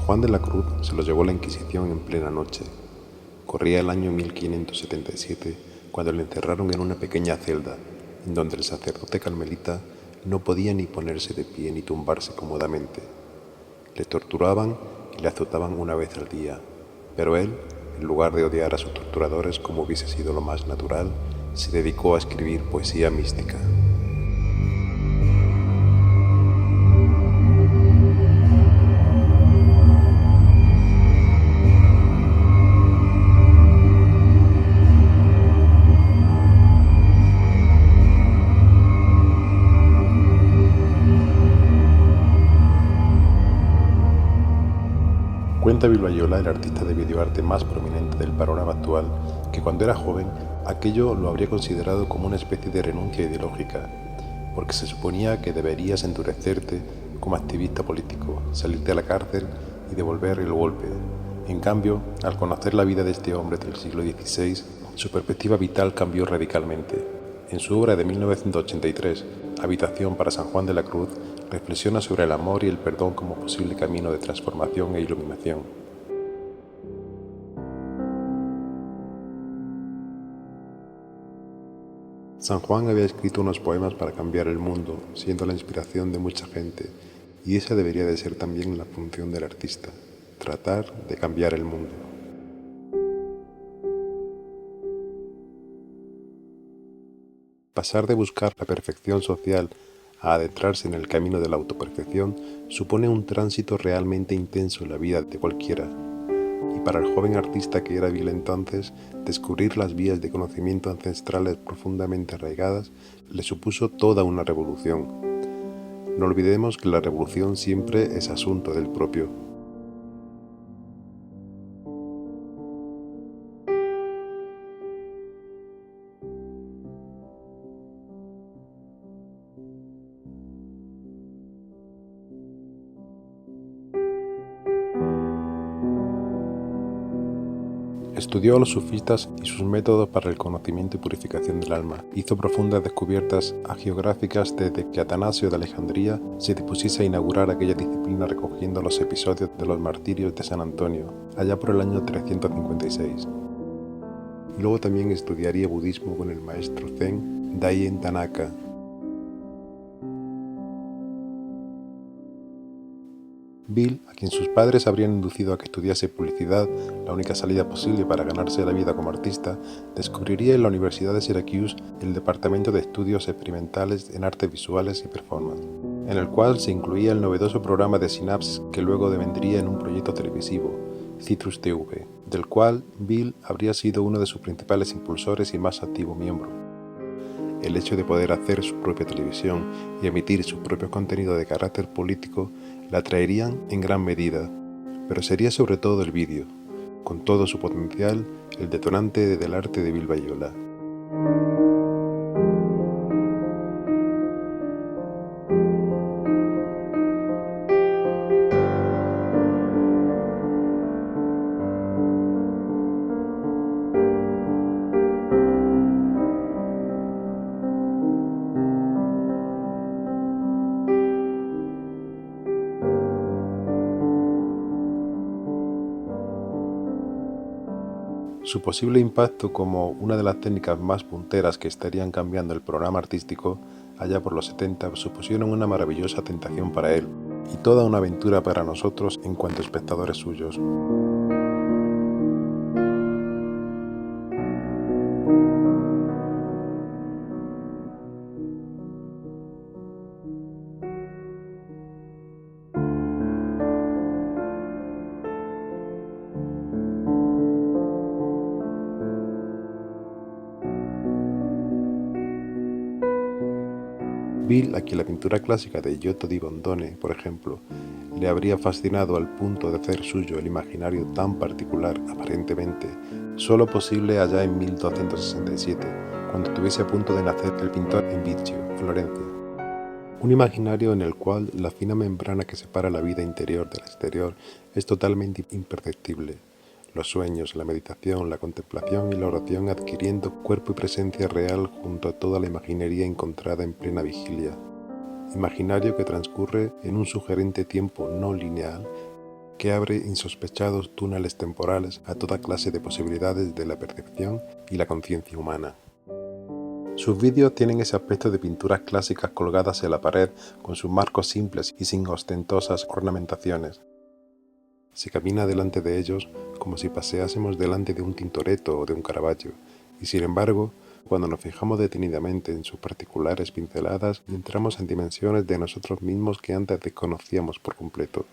Juan de la Cruz se lo llevó la Inquisición en plena noche. Corría el año 1577 cuando le encerraron en una pequeña celda, en donde el sacerdote carmelita no podía ni ponerse de pie ni tumbarse cómodamente. Le torturaban y le azotaban una vez al día, pero él, en lugar de odiar a sus torturadores como hubiese sido lo más natural, se dedicó a escribir poesía mística. Cuenta Vilbayola, el artista de videoarte más prominente del panorama actual, que cuando era joven aquello lo habría considerado como una especie de renuncia ideológica, porque se suponía que deberías endurecerte como activista político, salir de la cárcel y devolver el golpe. En cambio, al conocer la vida de este hombre del siglo XVI, su perspectiva vital cambió radicalmente. En su obra de 1983, Habitación para San Juan de la Cruz, reflexiona sobre el amor y el perdón como posible camino de transformación e iluminación. San Juan había escrito unos poemas para cambiar el mundo, siendo la inspiración de mucha gente, y esa debería de ser también la función del artista, tratar de cambiar el mundo. Pasar de buscar la perfección social a adentrarse en el camino de la autoperfección supone un tránsito realmente intenso en la vida de cualquiera. Y para el joven artista que era Vil entonces, descubrir las vías de conocimiento ancestrales profundamente arraigadas le supuso toda una revolución. No olvidemos que la revolución siempre es asunto del propio. Estudió a los sufistas y sus métodos para el conocimiento y purificación del alma. Hizo profundas descubiertas hagiográficas desde que Atanasio de Alejandría se dispusiese a inaugurar aquella disciplina recogiendo los episodios de los martirios de San Antonio, allá por el año 356. Y luego también estudiaría budismo con el maestro Zen Daien Tanaka. Vil, a quien sus padres habrían inducido a que estudiase publicidad, la única salida posible para ganarse la vida como artista, descubriría en la Universidad de Syracuse el Departamento de Estudios Experimentales en Artes Visuales y Performance, en el cual se incluía el novedoso programa de Synapse que luego devendría en un proyecto televisivo, Citrus TV, del cual Vil habría sido uno de sus principales impulsores y más activo miembro. El hecho de poder hacer su propia televisión y emitir sus propios contenidos de carácter político la atraerían en gran medida, pero sería sobre todo el vídeo, con todo su potencial, el detonante del arte de Vilbayola. Su posible impacto como una de las técnicas más punteras que estarían cambiando el programa artístico allá por los 70 supusieron una maravillosa tentación para él y toda una aventura para nosotros en cuanto espectadores suyos. Vil, a quien la pintura clásica de Giotto di Bondone, por ejemplo, le habría fascinado al punto de hacer suyo el imaginario tan particular, aparentemente, solo posible allá en 1267, cuando estuviese a punto de nacer el pintor en Vizio, Florencia. Un imaginario en el cual la fina membrana que separa la vida interior del exterior es totalmente imperceptible. Los sueños, la meditación, la contemplación y la oración adquiriendo cuerpo y presencia real junto a toda la imaginería encontrada en plena vigilia. Imaginario que transcurre en un sugerente tiempo no lineal que abre insospechados túneles temporales a toda clase de posibilidades de la percepción y la conciencia humana. Sus vídeos tienen ese aspecto de pinturas clásicas colgadas en la pared con sus marcos simples y sin ostentosas ornamentaciones. Se camina delante de ellos como si paseásemos delante de un Tintoretto o de un Caravaggio, y sin embargo, cuando nos fijamos detenidamente en sus particulares pinceladas, entramos en dimensiones de nosotros mismos que antes desconocíamos por completo.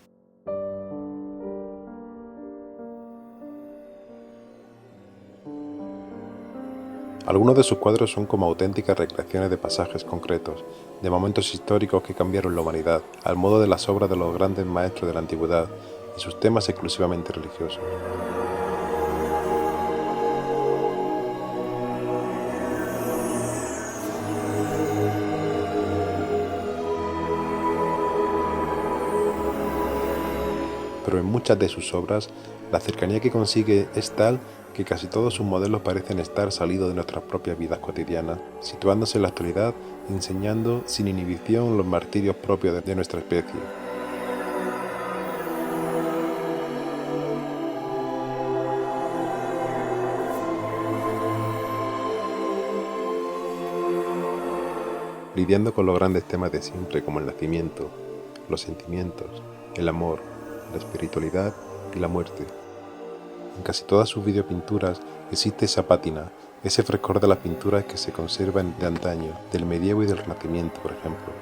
Algunos de sus cuadros son como auténticas recreaciones de pasajes concretos, de momentos históricos que cambiaron la humanidad, al modo de las obras de los grandes maestros de la antigüedad, y sus temas exclusivamente religiosos. Pero en muchas de sus obras, la cercanía que consigue es tal que casi todos sus modelos parecen estar salidos de nuestras propias vidas cotidianas, situándose en la actualidad y enseñando sin inhibición los martirios propios de nuestra especie. Lidiando con los grandes temas de siempre como el nacimiento, los sentimientos, el amor, la espiritualidad y la muerte. En casi todas sus videopinturas existe esa pátina, ese frescor de las pinturas que se conservan de antaño, del medievo y del renacimiento, por ejemplo.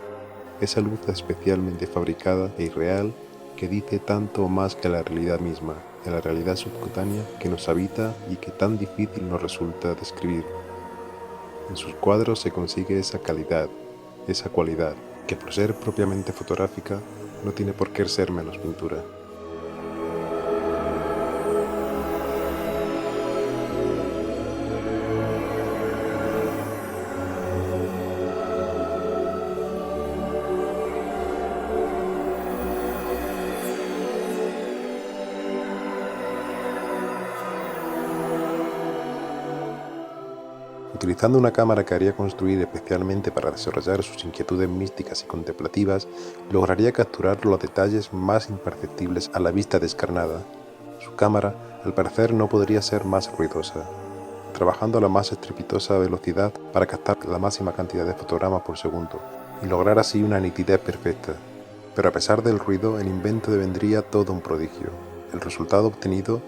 Esa luz especialmente fabricada e irreal que dice tanto o más que la realidad misma, que la realidad subcutánea que nos habita y que tan difícil nos resulta describir. En sus cuadros se consigue esa calidad, esa cualidad, que por ser propiamente fotográfica no tiene por qué ser menos pintura. Utilizando una cámara que haría construir especialmente para desarrollar sus inquietudes místicas y contemplativas, lograría capturar los detalles más imperceptibles a la vista descarnada. Su cámara, al parecer, no podría ser más ruidosa, trabajando a la más estrepitosa velocidad para captar la máxima cantidad de fotogramas por segundo y lograr así una nitidez perfecta. Pero a pesar del ruido, el invento devendría todo un prodigio. El resultado obtenido,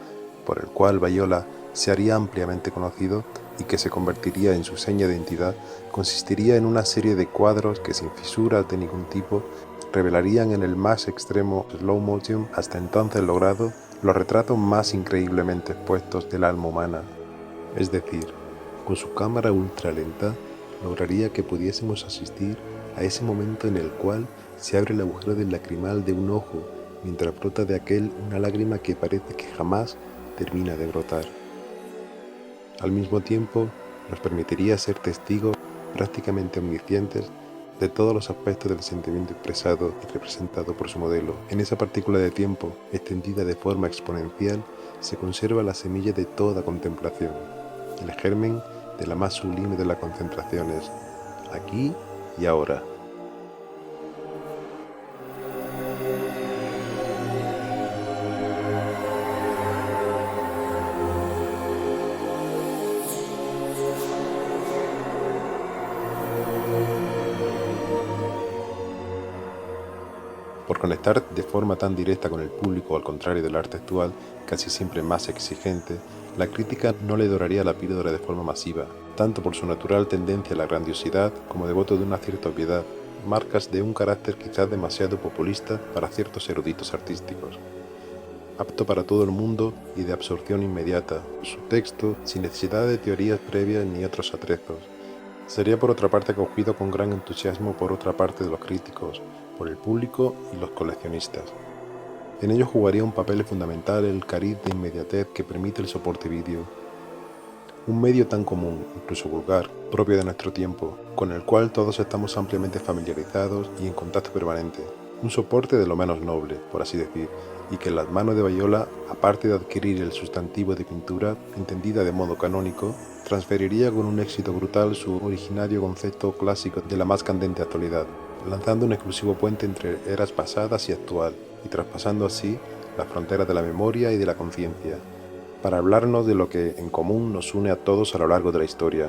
por el cual Bayola se haría ampliamente conocido y que se convertiría en su seña de identidad, consistiría en una serie de cuadros que sin fisuras de ningún tipo revelarían en el más extremo slow motion hasta entonces logrado los retratos más increíblemente expuestos del alma humana. Es decir, con su cámara ultralenta lograría que pudiésemos asistir a ese momento en el cual se abre el agujero del lacrimal de un ojo mientras brota de aquel una lágrima que parece que jamás termina de brotar. Al mismo tiempo, nos permitiría ser testigos prácticamente omniscientes de todos los aspectos del sentimiento expresado y representado por su modelo. En esa partícula de tiempo, extendida de forma exponencial, se conserva la semilla de toda contemplación, el germen de la más sublime de las concentraciones, aquí y ahora. Por conectar de forma tan directa con el público, al contrario del arte actual, casi siempre más exigente, la crítica no le doraría la píldora de forma masiva, tanto por su natural tendencia a la grandiosidad como devoto de una cierta obviedad, marcas de un carácter quizás demasiado populista para ciertos eruditos artísticos. Apto para todo el mundo y de absorción inmediata, su texto, sin necesidad de teorías previas ni otros atrezos. Sería por otra parte acogido con gran entusiasmo por otra parte de los críticos, por el público y los coleccionistas. En ello jugaría un papel fundamental el cariz de inmediatez que permite el soporte vídeo, un medio tan común, incluso vulgar, propio de nuestro tiempo, con el cual todos estamos ampliamente familiarizados y en contacto permanente, un soporte de lo menos noble, por así decir, y que en las manos de Bayola, aparte de adquirir el sustantivo de pintura, entendida de modo canónico, transferiría con un éxito brutal su originario concepto clásico de la más candente actualidad, lanzando un exclusivo puente entre eras pasadas y actual, y traspasando así las fronteras de la memoria y de la conciencia, para hablarnos de lo que en común nos une a todos a lo largo de la historia.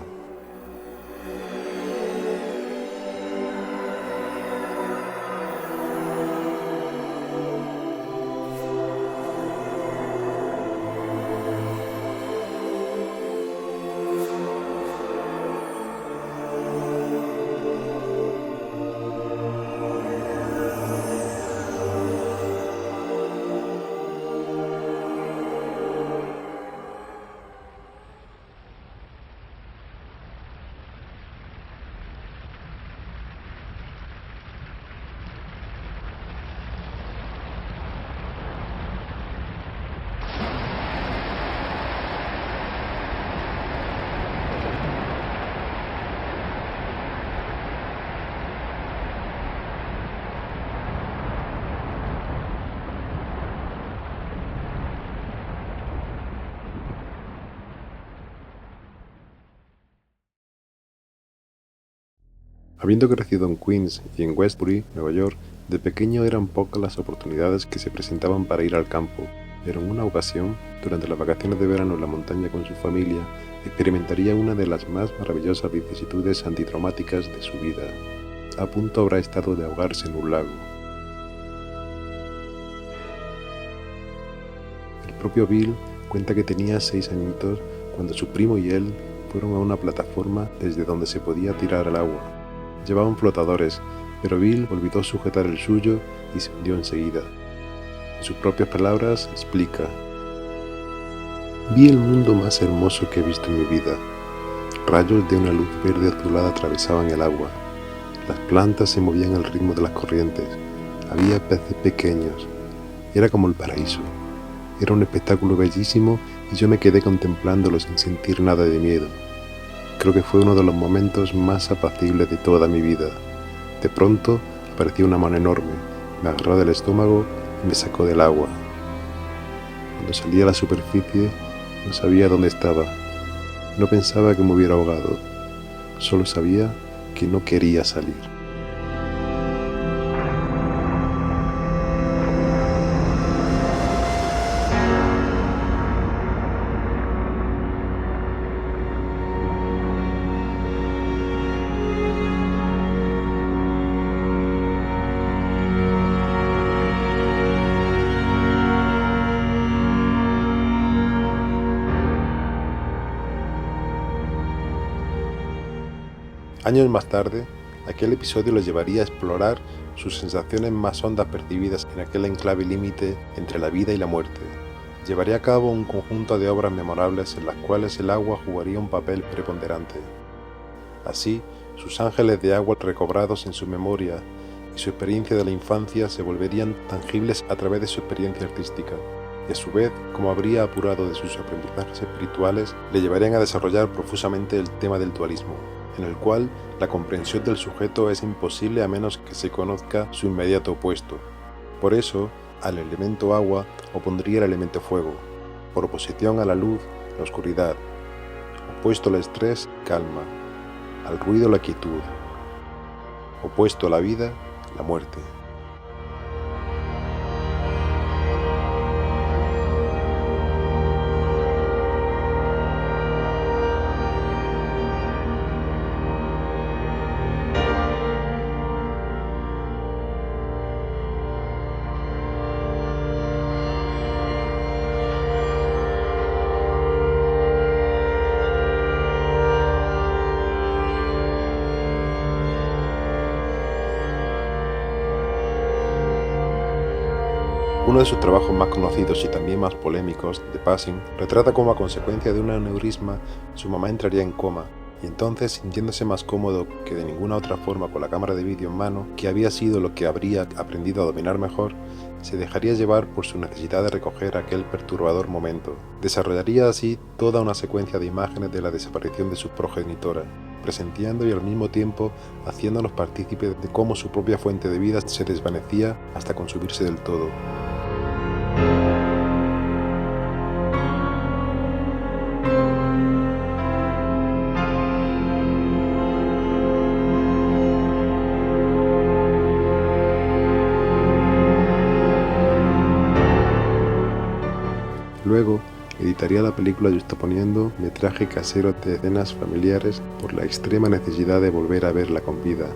Habiendo crecido en Queens y en Westbury, Nueva York, de pequeño eran pocas las oportunidades que se presentaban para ir al campo, pero en una ocasión, durante las vacaciones de verano en la montaña con su familia, experimentaría una de las más maravillosas vicisitudes antitraumáticas de su vida. A punto habrá estado de ahogarse en un lago. El propio Bill cuenta que tenía 6 añitos cuando su primo y él fueron a una plataforma desde donde se podía tirar al agua. Llevaban flotadores, pero Bill olvidó sujetar el suyo y se hundió enseguida. En sus propias palabras explica: vi el mundo más hermoso que he visto en mi vida. Rayos de una luz verde azulada atravesaban el agua. Las plantas se movían al ritmo de las corrientes. Había peces pequeños. Era como el paraíso. Era un espectáculo bellísimo y yo me quedé contemplándolo sin sentir nada de miedo. Creo que fue uno de los momentos más apacibles de toda mi vida. De pronto apareció una mano enorme, me agarró del estómago y me sacó del agua. Cuando salí a la superficie no sabía dónde estaba. No pensaba que me hubiera ahogado. Solo sabía que no quería salir. Años más tarde, aquel episodio lo llevaría a explorar sus sensaciones más hondas percibidas en aquel enclave límite entre la vida y la muerte. Llevaría a cabo un conjunto de obras memorables en las cuales el agua jugaría un papel preponderante. Así, sus ángeles de agua recobrados en su memoria y su experiencia de la infancia se volverían tangibles a través de su experiencia artística, y a su vez, como habría apurado de sus aprendizajes espirituales, le llevarían a desarrollar profusamente el tema del dualismo, en el cual la comprensión del sujeto es imposible a menos que se conozca su inmediato opuesto. Por eso, al elemento agua opondría el elemento fuego, por oposición a la luz, la oscuridad, opuesto al estrés, calma, al ruido, la quietud, opuesto a la vida, la muerte. Uno de sus trabajos más conocidos y también más polémicos, The Passing, retrata cómo a consecuencia de un aneurisma su mamá entraría en coma, y entonces, sintiéndose más cómodo que de ninguna otra forma con la cámara de vídeo en mano, que había sido lo que habría aprendido a dominar mejor, se dejaría llevar por su necesidad de recoger aquel perturbador momento. Desarrollaría así toda una secuencia de imágenes de la desaparición de su progenitora, presenciando y al mismo tiempo haciéndonos partícipes de cómo su propia fuente de vida se desvanecía hasta consumirse del todo. Luego, editaría la película juxtaponiendo metraje casero de escenas familiares por la extrema necesidad de volver a verla con vida.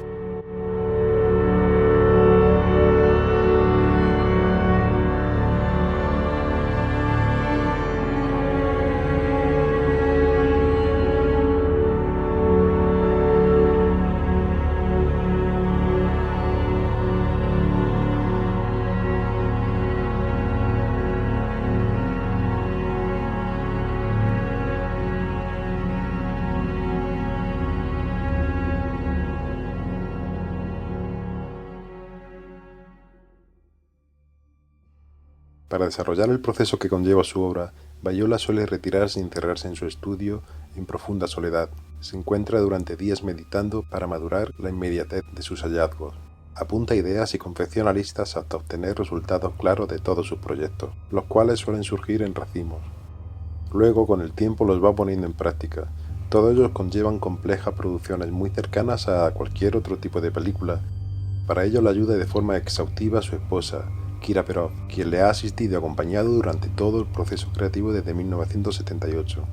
Para desarrollar el proceso que conlleva su obra, Viola suele retirarse y encerrarse en su estudio en profunda soledad. Se encuentra durante días meditando para madurar la inmediatez de sus hallazgos. Apunta ideas y confecciona listas hasta obtener resultados claros de todos sus proyectos, los cuales suelen surgir en racimos. Luego, con el tiempo, los va poniendo en práctica. Todos ellos conllevan complejas producciones muy cercanas a cualquier otro tipo de película. Para ello le ayuda de forma exhaustiva su esposa, Kira Perov, quien le ha asistido y acompañado durante todo el proceso creativo desde 1978.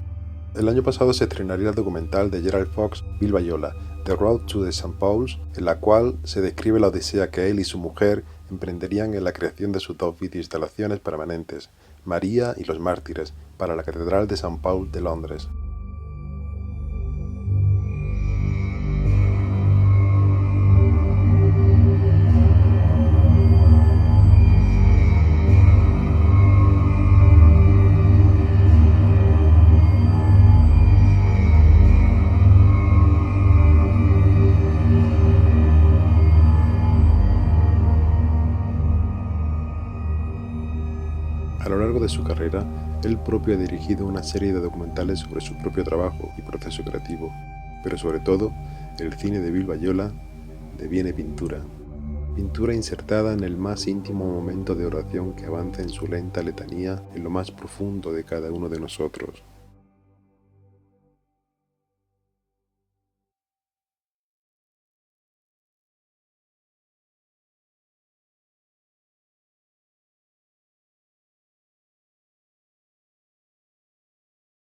El año pasado se estrenaría el documental de Gerald Fox, Bill Viola, The Road to the St. Paul's, en la cual se describe la odisea que él y su mujer emprenderían en la creación de sus dos videoinstalaciones permanentes, María y los Mártires, para la Catedral de St. Paul de Londres. A lo largo de su carrera, él propio ha dirigido una serie de documentales sobre su propio trabajo y proceso creativo, pero sobre todo, el cine de Bill Viola deviene pintura. Pintura insertada en el más íntimo momento de oración que avanza en su lenta letanía en lo más profundo de cada uno de nosotros.